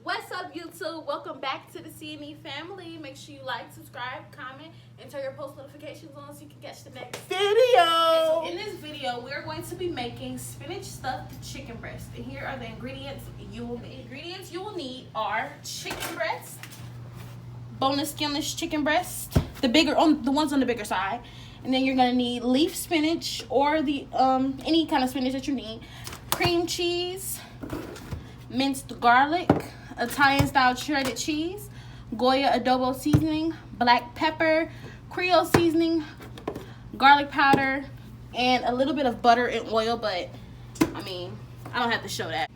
What's up, YouTube? Welcome back to the CNE family. Make sure you like, subscribe, comment, and turn your post notifications on so you can catch the next video. So in this video, we're going to be making spinach stuffed chicken breast. And here are the ingredients you will need. Ingredients you will need are chicken breast, boneless, skinless chicken breast, the ones on the bigger side. And then you're gonna need leaf spinach or the any kind of spinach that you need, cream cheese, minced garlic, Italian style shredded cheese, Goya adobo seasoning, black pepper, Creole seasoning, garlic powder, and a little bit of butter and oil, but I mean, I don't have to show that.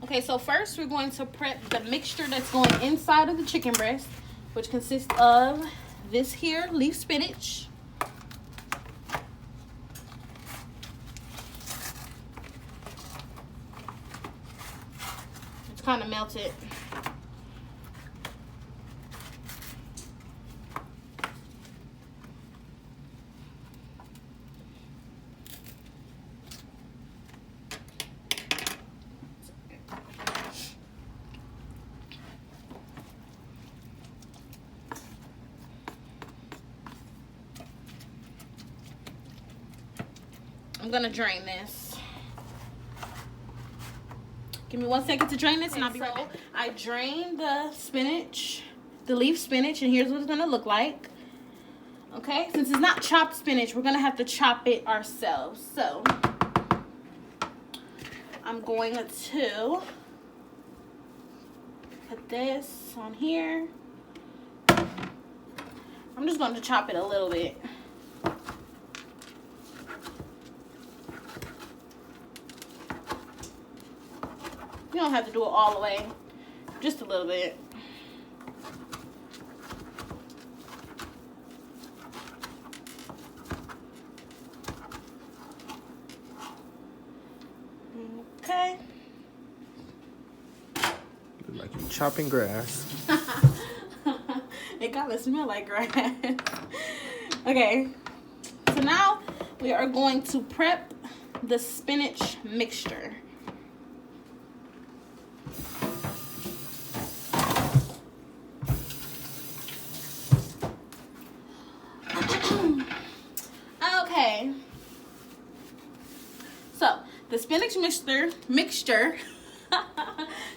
Okay, so first we're going to prep the mixture that's going inside of the chicken breast, which consists of this here leaf spinach, it's kind of melted, I'm gonna drain this. Give me 1 second to drain this and I'll be right back. I drained the spinach, the leaf spinach, and here's what it's gonna look like. Okay, since it's not chopped spinach, we're gonna have to chop it ourselves. So I'm going to put this on here. I'm just going to chop it a little bit. You don't have to do it all the way, just a little bit. Okay. Look like you're chopping grass. It kind of smells like grass. Okay, so now we are going to prep the spinach mixture. Okay, so the spinach mixture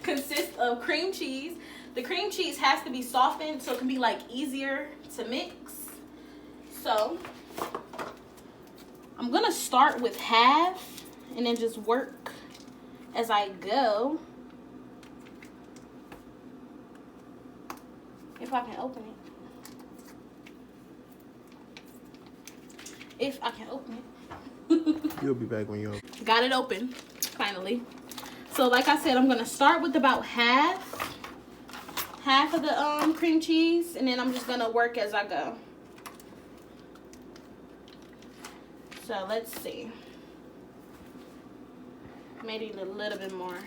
consists of cream cheese. The cream cheese has to be softened so it can be like easier to mix. So I'm gonna start with half and then just work as I go. If I can open it. If I can open it. You'll be back when you open. Got it open, finally. So like I said, I'm gonna start with about half of the cream cheese, and then I'm just gonna work as I go. So let's see. Maybe a little bit more.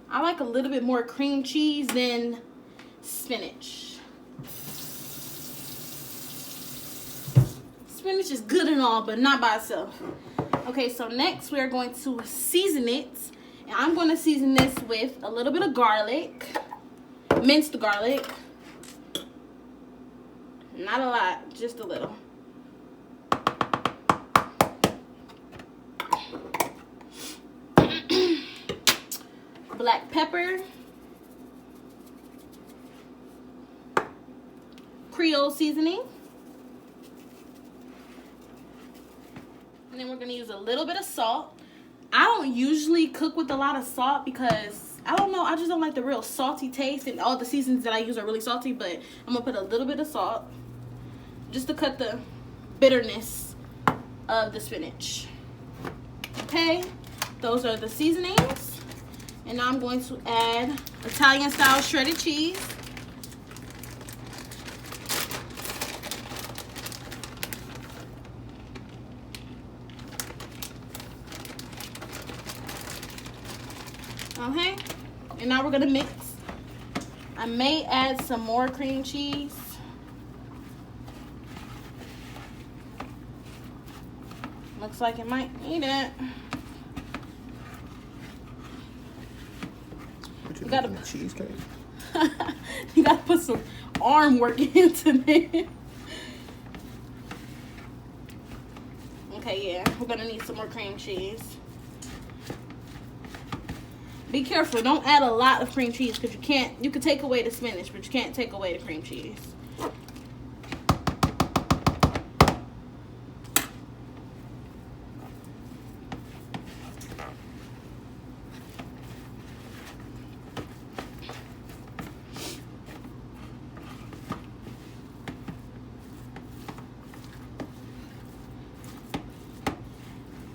I like a little bit more cream cheese than spinach. Spinach is good and all, but not by itself. Okay, so next we're going to season it. And I'm going to season this with a little bit of garlic, minced garlic. Not a lot, just a little. Black pepper, Creole seasoning. And then we're going to use a little bit of salt. I don't usually cook with a lot of salt because, I don't know, I just don't like the real salty taste. And all the seasonings that I use are really salty, but I'm going to put a little bit of salt just to cut the bitterness of the spinach. Okay, those are the seasonings. And now I'm going to add Italian style shredded cheese. Okay, and now we're gonna mix. I may add some more cream cheese. Looks like it might need it. You gotta put cheesecake. You gotta put some arm work into it. Okay, yeah, we're gonna need some more cream cheese. Be careful, don't add a lot of cream cheese because you can take away the spinach, but you can't take away the cream cheese.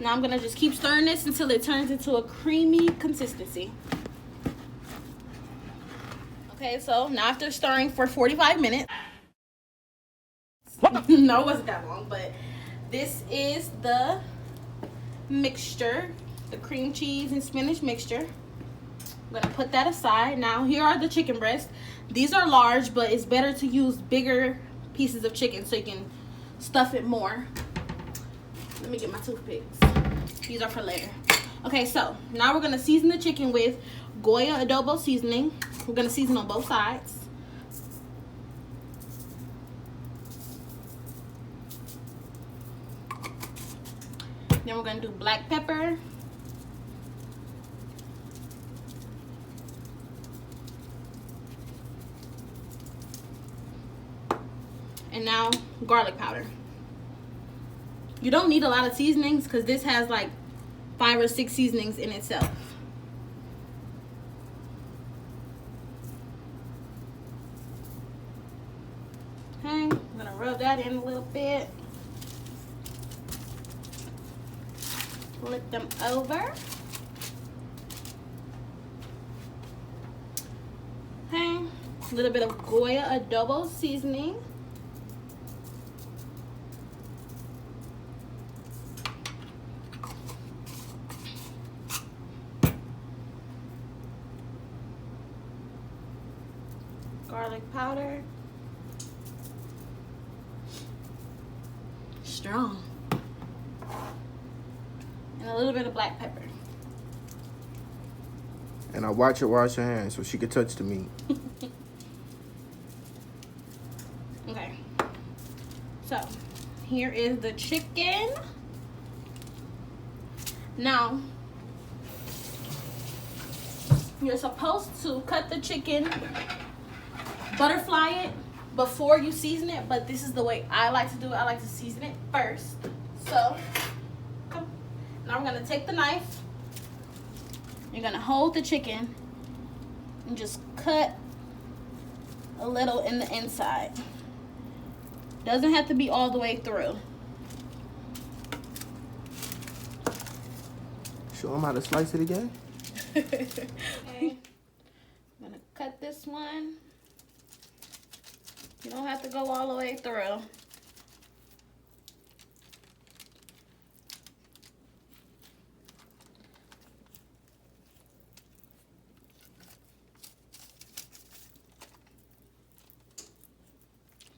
Now I'm gonna just keep stirring this until it turns into a creamy consistency. Okay, so now after stirring for 45 minutes. No, it wasn't that long, but this is the mixture, the cream cheese and spinach mixture. I'm gonna put that aside. Now here are the chicken breasts. These are large, but it's better to use bigger pieces of chicken so you can stuff it more. Let me get my toothpicks. These are for later. Okay, so now we're gonna season the chicken with Goya adobo seasoning. We're gonna season on both sides. Then we're gonna do black pepper. And now garlic powder. You don't need a lot of seasonings because this has like 5 or 6 seasonings in itself. Okay, I'm gonna rub that in a little bit. Flip them over. Okay, a little bit of Goya adobo seasoning. Garlic powder. Strong. And a little bit of black pepper. And I watch her wash her hands so she can touch the meat. Okay. So, here is the chicken. Now, you're supposed to cut the chicken, butterfly it before you season it, but this is the way I like to do it. I like to season it first. So, now we're gonna take the knife. You're gonna hold the chicken and just cut a little in the inside. Doesn't have to be all the way through. Show them how to slice it again. Okay. I'm gonna cut this one. You don't have to go all the way through.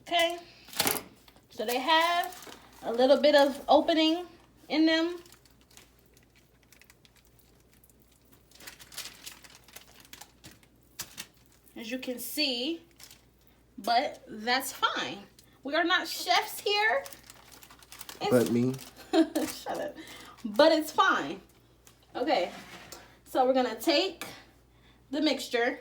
Okay, so they have a little bit of opening in them. As you can see, but that's fine. We are not chefs here. But me. Shut up. But it's fine. Okay, so we're gonna take the mixture.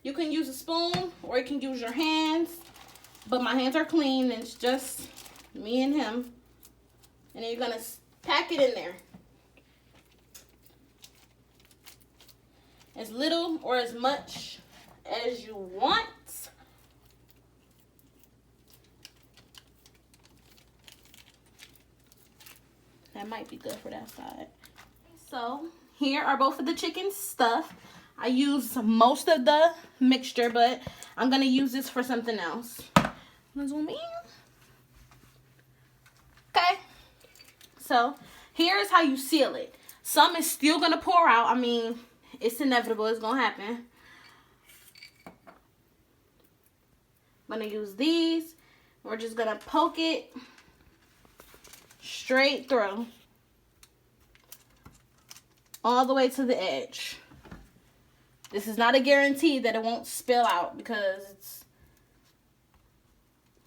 You can use a spoon or you can use your hands, but my hands are clean and it's just me and him. And then you're gonna pack it in there. As little or as much as you want. That might be good for that side. So here are both of the chicken stuffed. I use most of the mixture, but I'm gonna use this for something else. Zoom in. Okay. So here's how you seal it. Some is still gonna pour out. I mean, it's inevitable. It's gonna happen. I'm gonna use these. We're just gonna poke it straight through. all the way to the edge. This is not a guarantee that it won't spill out because it's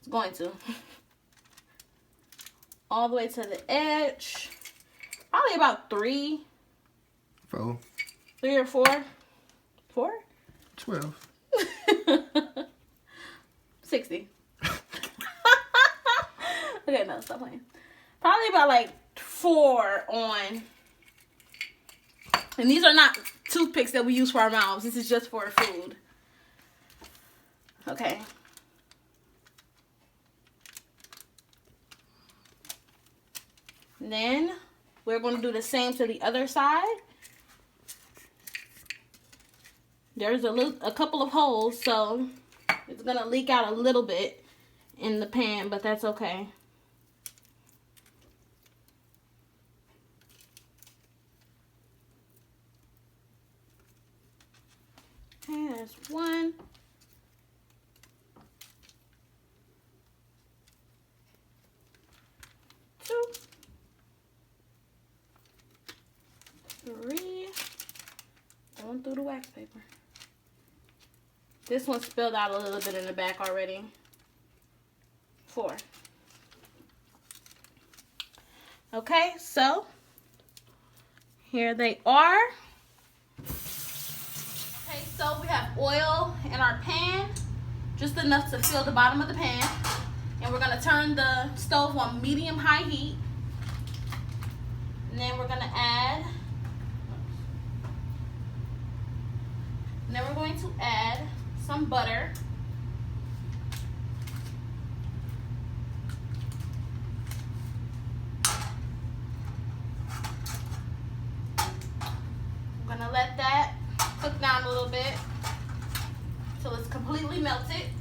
going to. All the way to the edge. Probably about 3. 4. 3 or 4. 4? 12. 60. Okay, no, stop playing. Probably about like 4 on. And these are not toothpicks that we use for our mouths. This is just for food. Okay. And then we're going to do the same to the other side. There's a couple of holes, so it's going to leak out a little bit in the pan, but that's okay. Okay, there's 1. 2. 3. Going through the wax paper. This one spilled out a little bit in the back already. 4. Okay, so here they are. Okay, so we have oil in our pan, just enough to fill the bottom of the pan. And we're gonna turn the stove on medium-high heat. And then we're gonna add, some butter. I'm gonna let that cook down a little bit till it's completely melted.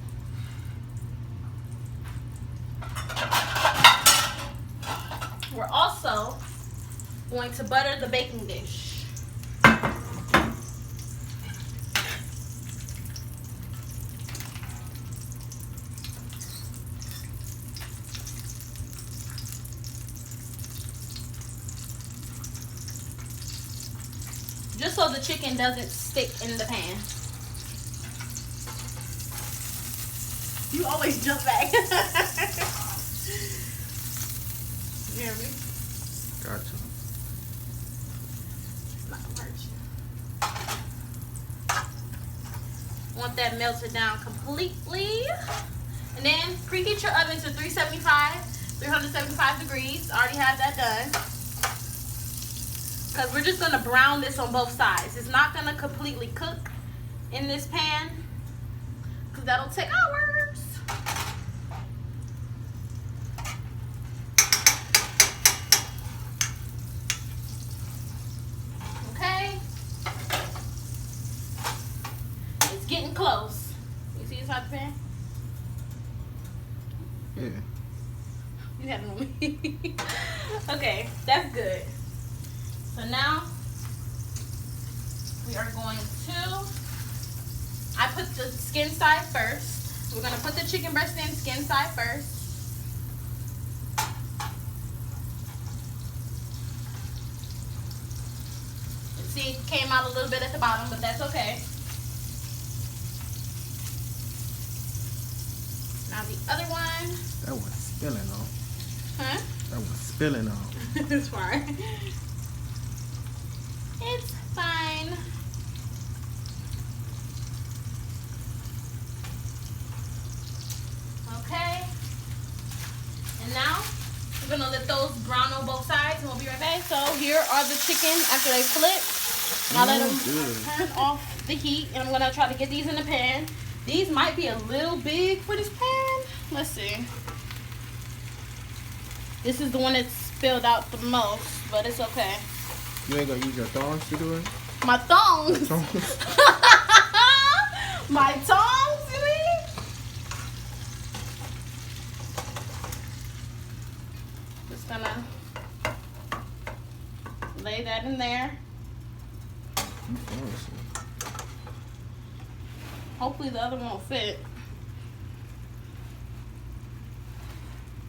We're also going to butter the baking dish. Just so the chicken doesn't stick in the pan. You always jump back. You hear me? Gotcha. Not gonna hurt you. Want that melted down completely. And then preheat your oven to 375 degrees. I already have that done. Because we're just going to brown this on both sides. It's not going to completely cook in this pan, because that'll take hours. Okay. It's getting close. You see inside the pan? Yeah. You have it on me. Okay, that's good. So now we are going to, I put the skin side first. We're going to put the chicken breast in skin side first. See, it came out a little bit at the bottom, but that's okay. Now the other one. That one's spilling on. Huh? That one's spilling on. It's fine. It's fine. Okay. And now we're gonna let those brown on both sides, and we'll be right back. So here are the chicken after they flip. Now let them turn off the heat, and I'm gonna try to get these in the pan. These might be a little big for this pan. Let's see. This is the one that spilled out the most, but it's okay. You ain't gonna use your thongs to do it? My thongs? Your tongs? My tongs, you mean? Just gonna lay that in there. You fancy. Hopefully the other one will fit.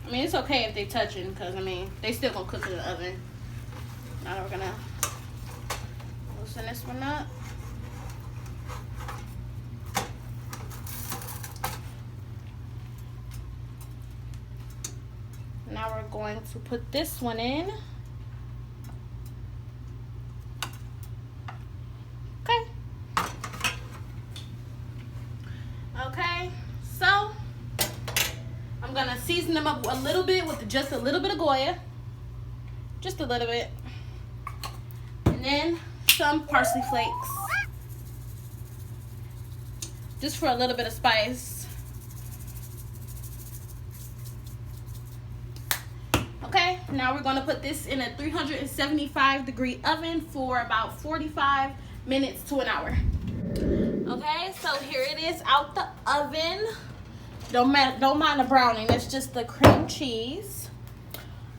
I mean, it's okay if they touching, because, I mean, they still gonna cook in the oven. Now we're gonna loosen this one up. Now we're going to put this one in. Okay. Okay, so I'm gonna season them up a little bit with just a little bit of Goya. Just a little bit. And then some parsley flakes. Just for a little bit of spice. Okay, now we're gonna put this in a 375-degree oven for about 45 minutes to an hour. Okay, so here it is out the oven. Don't mind the browning, that's just the cream cheese.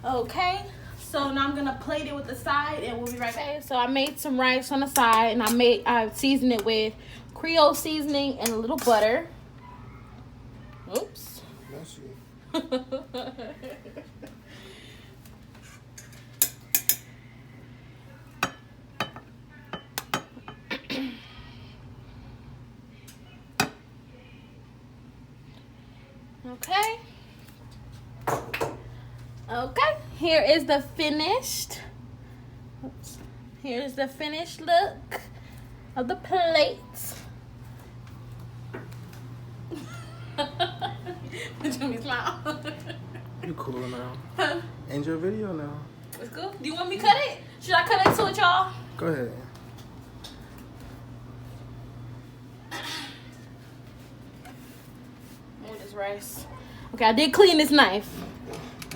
Okay, so now I'm gonna plate it with the side and we'll be right back. Okay, so I made some rice on the side and I seasoned it with Creole seasoning and a little butter. Oops. Bless you. Okay. Okay. Here is the finished. Oops. Here's the finished look of the plate. What you mean smile? You cool now. Huh? End your video now. It's cool. Do you want me to cut it? Should I cut into it, y'all? Go ahead. This rice. Okay, I did clean this knife,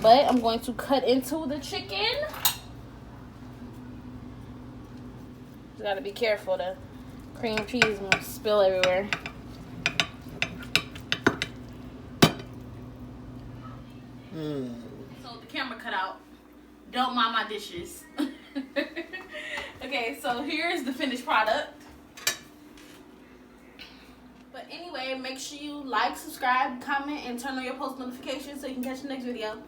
but I'm going to cut into the chicken. You gotta be careful. The cream cheese won't spill everywhere. So the camera cut out. Don't mind my dishes. Okay, so here's the finished product. But anyway, make sure you like, subscribe, comment, and turn on your post notifications so you can catch the next video.